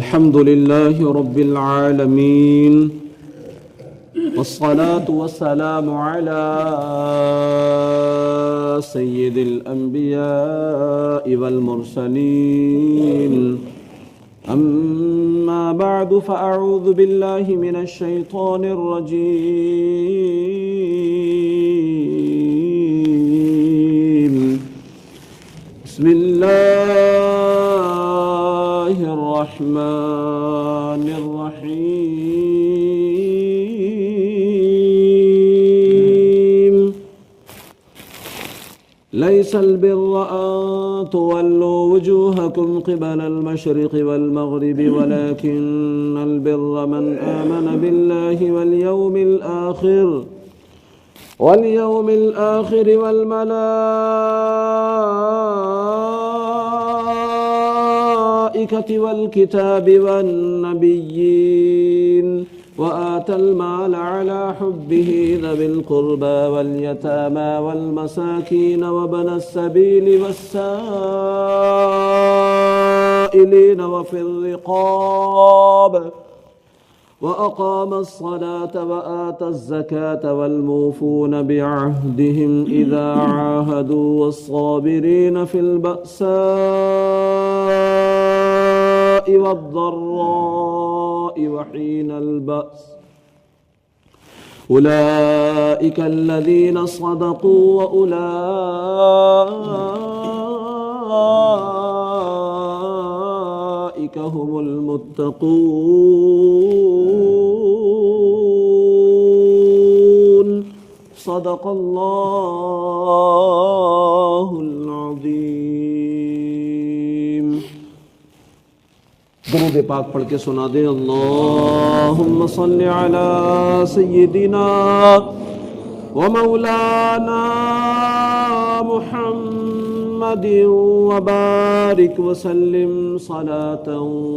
الحمد لله رب العالمين والصلاة والسلام على سيد الأنبياء والمرسلين أما بعد فأعوذ بالله من الشيطان الرجيم بسم الله الرحمن الرحيم ليس البر أن تولوا وجوهكم قبل المشرق والمغرب ولكن البر من آمن بالله واليوم الآخر والملائكة والكتاب والنبيين وآتى المال على حبه ذوي القربى واليتامى والمساكين وابن السبيل والسائلين وفي الرقاب وأقام الصلاة وآتى الزكاة والموفون بعهدهم إذا عاهدوا والصابرين في البأساء والضراء وحين البأس أولئك الذين صدقوا وأولئك هم المتقون صدق الله العظيم. درود پاک پڑھ کے سنا دیں. اللہم صل علی سیدنا ومولانا محمد وبارک وسلم صلاة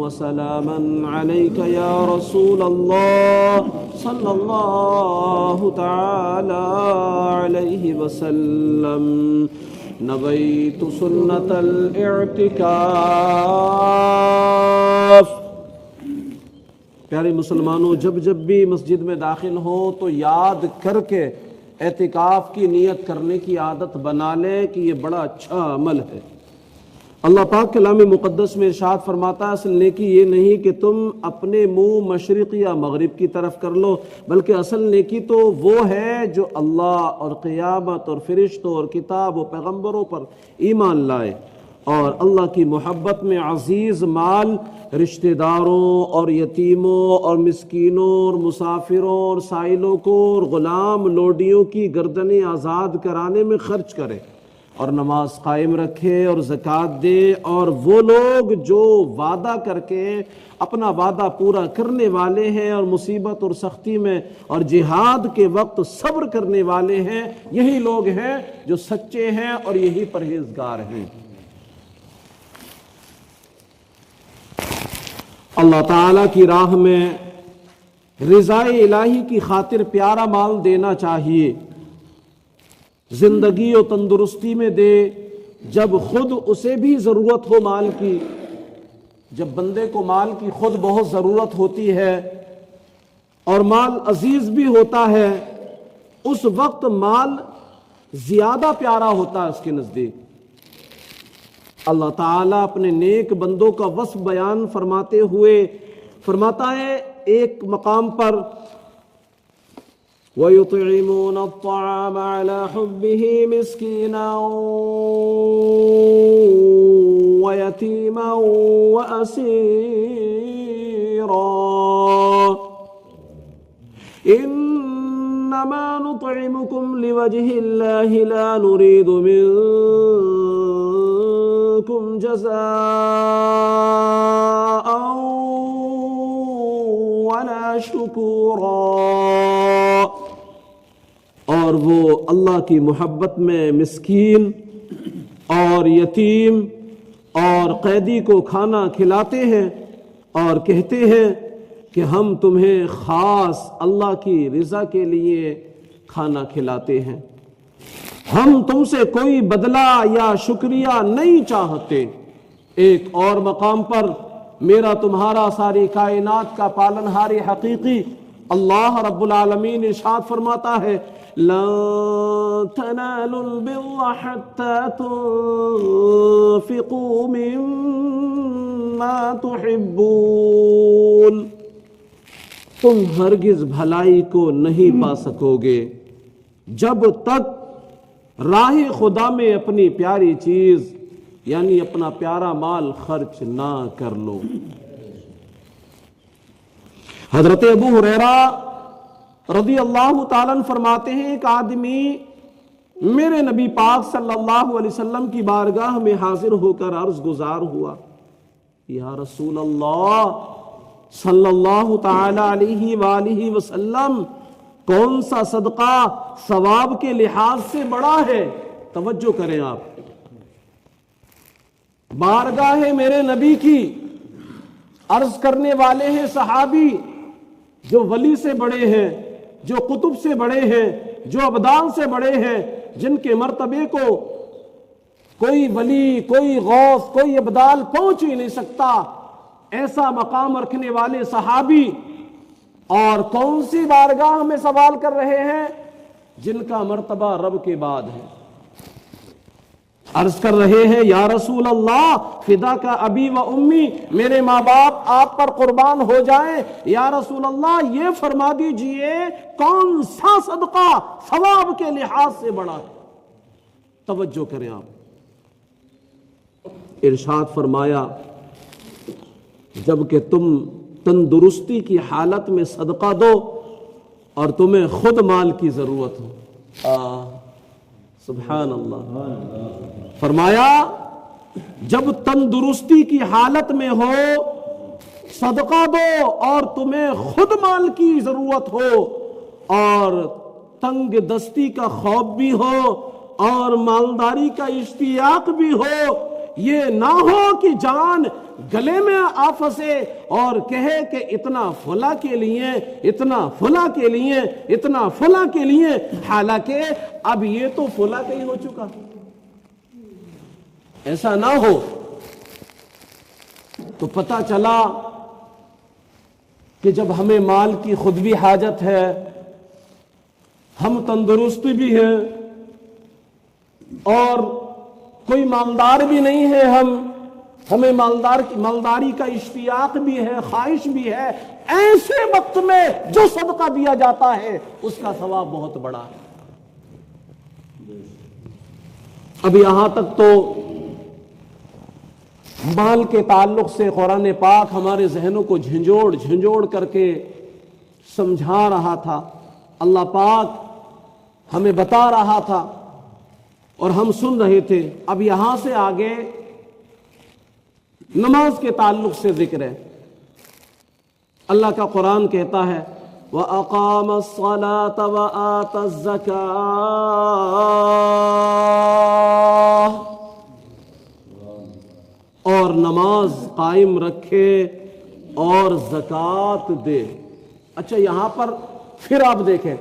وسلاما علیک یا رسول اللہ صلی اللہ تعالی علیہ وسلم. نویت سنت الاعتکاف. پیارے مسلمانوں، جب بھی مسجد میں داخل ہو تو یاد کر کے اعتکاف کی نیت کرنے کی عادت بنا لے کہ یہ بڑا اچھا عمل ہے. اللہ پاک کلام مقدس میں ارشاد فرماتا ہے اصل نیکی یہ نہیں کہ تم اپنے منہ مشرق یا مغرب کی طرف کر لو، بلکہ اصل نیکی تو وہ ہے جو اللہ اور قیامت اور فرشتوں اور کتاب و پیغمبروں پر ایمان لائے اور اللہ کی محبت میں عزیز مال رشتہ داروں اور یتیموں اور مسکینوں اور مسافروں اور سائلوں کو اور غلام لوڈیوں کی گردنیں آزاد کرانے میں خرچ کرے اور نماز قائم رکھے اور زکوٰۃ دے. اور وہ لوگ جو وعدہ کر کے اپنا وعدہ پورا کرنے والے ہیں اور مصیبت اور سختی میں اور جہاد کے وقت صبر کرنے والے ہیں، یہی لوگ ہیں جو سچے ہیں اور یہی پرہیزگار ہیں. اللہ تعالیٰ کی راہ میں رضا الہی کی خاطر پیارا مال دینا چاہیے. زندگی و تندرستی میں دے جب خود اسے بھی ضرورت ہو مال کی. جب بندے کو مال کی خود بہت ضرورت ہوتی ہے اور مال عزیز بھی ہوتا ہے، اس وقت مال زیادہ پیارا ہوتا ہے اس کے نزدیک. اللہ تعالیٰ اپنے نیک بندوں کا وصف بیان فرماتے ہوئے فرماتا ہے ایک مقام پر وَيُطْعِمُونَ الطَّعَامَ عَلَى حُبِّهِ مِسْكِينًا وَيَتِيمًا وَأَسِيرًا إِنَّمَا نُطْعِمُكُمْ لِوَجْهِ اللَّهِ لَا نُرِيدُ مِنكُمْ جَزَاءً وَلَا شُكُورًا. اور وہ اللہ کی محبت میں مسکین اور یتیم اور قیدی کو کھانا کھلاتے ہیں اور کہتے ہیں کہ ہم تمہیں خاص اللہ کی رضا کے لیے کھانا کھلاتے ہیں، ہم تم سے کوئی بدلہ یا شکریہ نہیں چاہتے. ایک اور مقام پر میرا تمہارا ساری کائنات کا پالنہار حقیقی اللہ رب العالمین ارشاد فرماتا ہے لن تنالوا البر حتى تنفقوا مما تحبون، تم ہرگز بھلائی کو نہیں پا سکو گے جب تک راہ خدا میں اپنی پیاری چیز یعنی اپنا پیارا مال خرچ نہ کر لو۔ حضرت ابو ہریرہ رضی اللہ تعالیٰ عنہ فرماتے ہیں ایک آدمی میرے نبی پاک صلی اللہ علیہ وسلم کی بارگاہ میں حاضر ہو کر عرض گزار ہوا، یا رسول اللہ صلی اللہ تعالی علیہ وآلہ وسلم، کون سا صدقہ ثواب کے لحاظ سے بڑا ہے؟ توجہ کریں آپ، بارگاہ میرے نبی کی عرض کرنے والے ہیں صحابی جو ولی سے بڑے ہیں، جو قطب سے بڑے ہیں، جو ابدال سے بڑے ہیں، جن کے مرتبے کو کوئی ولی، کوئی غوث، کوئی ابدال پہنچ ہی نہیں سکتا، ایسا مقام رکھنے والے صحابی، اور کون سی بارگاہ میں سوال کر رہے ہیں؟ جن کا مرتبہ رب کے بعد ہے۔ عرض کر رہے ہیں یا رسول اللہ فدا کا ابی و امی، میرے ماں باپ آپ پر قربان ہو جائیں، یا رسول اللہ یہ فرما دیجئے کون سا صدقہ ثواب کے لحاظ سے بڑا ہے؟ توجہ کریں آپ، ارشاد فرمایا جب کہ تم تندرستی کی حالت میں صدقہ دو اور تمہیں خود مال کی ضرورت ہو۔ سبحان اللہ، فرمایا جب تندرستی کی حالت میں ہو صدقہ دو اور تمہیں خود مال کی ضرورت ہو، اور تنگ دستی کا خوف بھی ہو اور مالداری کا اشتیاق بھی ہو، یہ نہ ہو کہ جان گلے میں آ پھنسے اور کہے کہ اتنا فلاں کے لیے، اتنا فلاں کے لیے، اتنا فلاں کے لیے، حالانکہ اب یہ تو فلاں کا ہی ہو چکا۔ ایسا نہ ہو تو پتہ چلا کہ جب ہمیں مال کی خود بھی حاجت ہے، ہم تندرست بھی ہیں اور کوئی مالدار بھی نہیں ہے، ہمیں مالداری کا اشتیاق بھی ہے، خواہش بھی ہے، ایسے وقت میں جو صدقہ دیا جاتا ہے اس کا ثواب بہت بڑا ہے۔ اب یہاں تک تو مال کے تعلق سے قرآن پاک ہمارے ذہنوں کو جھنجھوڑ کر کے سمجھا رہا تھا، اللہ پاک ہمیں بتا رہا تھا اور ہم سن رہے تھے۔ اب یہاں سے آگے نماز کے تعلق سے ذکر ہے۔ اللہ کا قرآن کہتا ہے وَأَقَامَ الصَّلَاةَ وَآتَ الزَّكَاةَ، اور نماز قائم رکھے اور زکوٰۃ دے۔ اچھا یہاں پر پھر آپ دیکھیں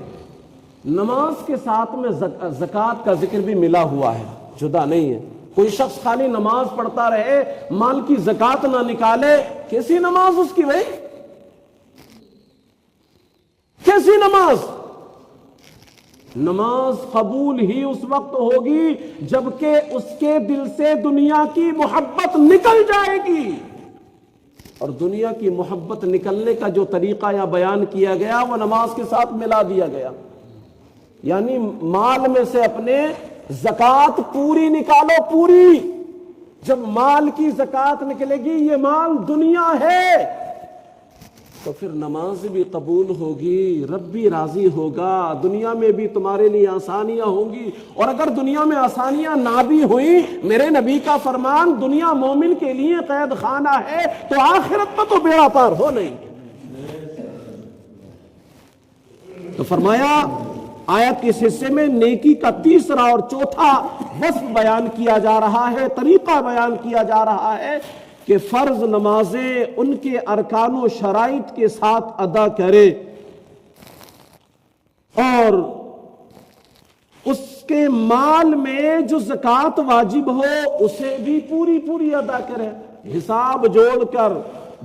نماز کے ساتھ میں زکوٰۃ کا ذکر بھی ملا ہوا ہے، جدا نہیں ہے۔ کوئی شخص خالی نماز پڑھتا رہے مال کی زکوٰۃ نہ نکالے، کیسی نماز اس کی بھائی؟ کیسی نماز؟ نماز قبول ہی اس وقت ہوگی جبکہ اس کے دل سے دنیا کی محبت نکل جائے گی، اور دنیا کی محبت نکلنے کا جو طریقہ یہاں بیان کیا گیا وہ نماز کے ساتھ ملا دیا گیا، یعنی مال میں سے اپنے زکوٰۃ پوری نکالو، پوری۔ جب مال کی زکوٰۃ نکلے گی، یہ مال دنیا ہے، تو پھر نماز بھی قبول ہوگی، رب بھی راضی ہوگا، دنیا میں بھی تمہارے لیے آسانیاں ہوں گی۔ اور اگر دنیا میں آسانیاں نہ بھی ہوئیں، میرے نبی کا فرمان دنیا مومن کے لیے قید خانہ ہے، تو آخرت میں تو بیڑا پار ہو نہیں۔ تو فرمایا آیت کے اس حصے میں نیکی کا تیسرا اور چوتھا وصف بیان کیا جا رہا ہے، طریقہ بیان کیا جا رہا ہے کہ فرض نمازیں ان کے ارکان و شرائط کے ساتھ ادا کرے اور اس کے مال میں جو زکوٰۃ واجب ہو اسے بھی پوری ادا کرے، حساب جوڑ کر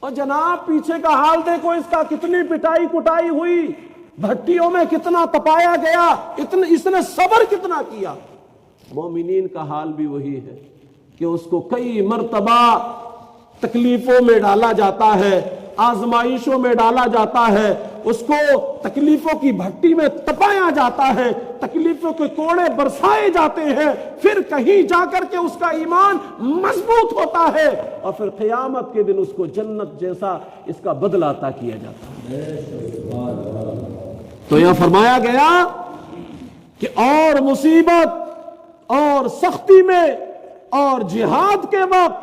اور جناب پیچھے کا حال دیکھو اس کا، کتنی پٹائی کٹائی ہوئی، بھٹیوں میں کتنا تپایا گیا، اس نے صبر کتنا کیا۔ مومنین کا حال بھی وہی ہے کہ اس کو کئی مرتبہ تکلیفوں میں ڈالا جاتا ہے، آزمائشوں میں ڈالا جاتا ہے، اس کو تکلیفوں کی بھٹی میں تپایا جاتا ہے، تکلیفوں کے کوڑے برسائے جاتے ہیں، پھر کہیں جا کر کے اس کا ایمان مضبوط ہوتا ہے، اور پھر قیامت کے دن اس کو جنت جیسا اس کا بدلہ عطا کیا جاتا ہے۔ تو یہاں فرمایا گیا کہ اور مصیبت اور سختی میں اور جہاد کے وقت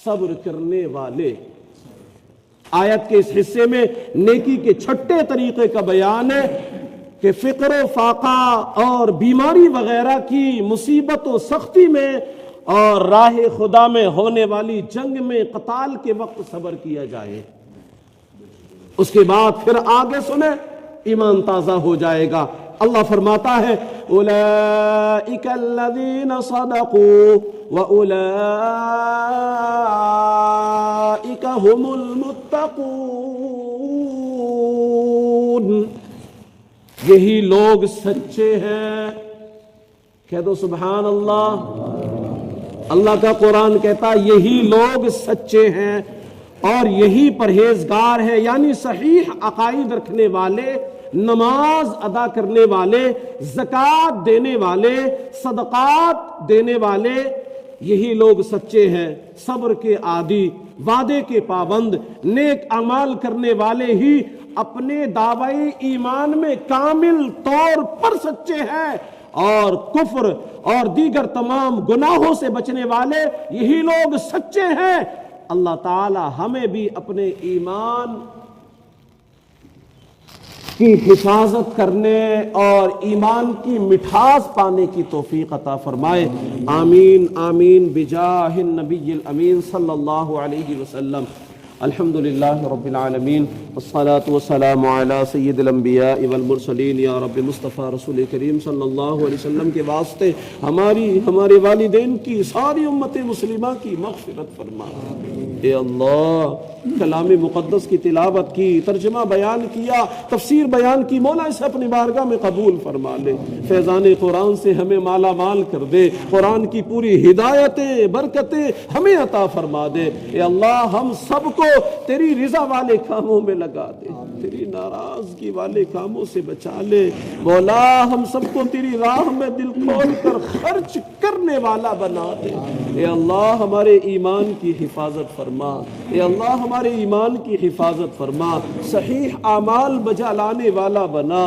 صبر کرنے والے۔ آیت کے اس حصے میں نیکی کے چھٹے طریقے کا بیان ہے کہ فقر و فاقہ اور بیماری وغیرہ کی مصیبت و سختی میں اور راہ خدا میں ہونے والی جنگ میں قتال کے وقت صبر کیا جائے۔ اس کے بعد پھر آگے سنیں، ایمان تازہ ہو جائے گا۔ اللہ فرماتا ہے اولئک الذین صدقوا واولئک هم المتقون، یہی لوگ سچے ہیں۔ کہہ دو سبحان اللہ۔ اللہ کا قرآن کہتا یہی لوگ سچے ہیں اور یہی پرہیزگار ہے، یعنی صحیح عقائد رکھنے والے، نماز ادا کرنے والے، زکوٰۃ دینے والے، صدقات دینے والے، یہی لوگ سچے ہیں، صبر کے عادی، وعدے کے پابند، نیک اعمال کرنے والے ہی اپنے دعوی ایمان میں کامل طور پر سچے ہیں، اور کفر اور دیگر تمام گناہوں سے بچنے والے یہی لوگ سچے ہیں۔ اللہ تعالی ہمیں بھی اپنے ایمان کی حفاظت کرنے اور ایمان کی مٹھاس پانے کی توفیق عطا فرمائے، آمین آمین بجاہ النبی الامین صلی اللہ علیہ وسلم۔ الحمدللہ رب العالمین والصلاة والسلام علی سید الانبیاء والمرسلین۔ یا رب مصطفیٰ رسول کریم صلی اللہ علیہ وسلم کے واسطے ہمارے والدین کی، ساری امت مسلمہ کی مغفرت فرما۔ اے اللہ، کلام مقدس کی تلاوت کی، ترجمہ بیان کیا، تفسیر بیان کی، مولا اسے اپنی بارگاہ میں قبول فرما لے، فیضان قرآن سے ہمیں مالا مال کر دے، قرآن کی پوری ہدایتیں برکتیں ہمیں عطا فرما دے۔ اے اللہ، ہم سب کو تیری رضا والے کاموں میں لگا دے، تیری ناراضگی والے کاموں سے بچا لے۔ مولا، ہم سب کو تیری راہ میں دل کھول کر خرچ کرنے والا بنا دے۔ اے اللہ، ہمارے ایمان کی حفاظت فرما، اے اللہ ہمارے ایمان کی حفاظت فرما، صحیح اعمال بجا لانے والا بنا،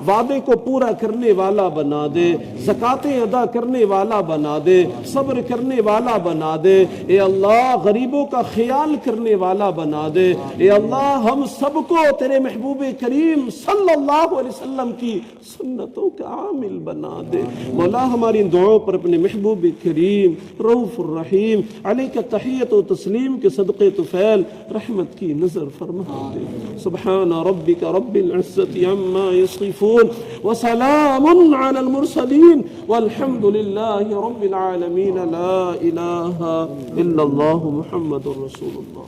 وعدے کو پورا کرنے والا بنا دے، زکاتیں ادا کرنے والا بنا دے، صبر کرنے والا بنا دے۔ اے اللہ، غریبوں کا خیال کرنے والا بنا دے۔ اے اللہ، ہم سب کو تیرے محبوب کریم صلی اللہ علیہ وسلم کی سنتوں کا عامل بنا دے۔ مولا، ہماری دعاؤں پر اپنے محبوب کریم رؤوف الرحیم علیہ تحیت و تسلیم کے صدقے طفیل رحمت کی نظر فرما دے۔ سبحان ربک رب العزت عما یصفون وسلام علی المرسلین والحمد للہ رب العالمین۔ لا الہ الا اللہ محمد رسول اللہ۔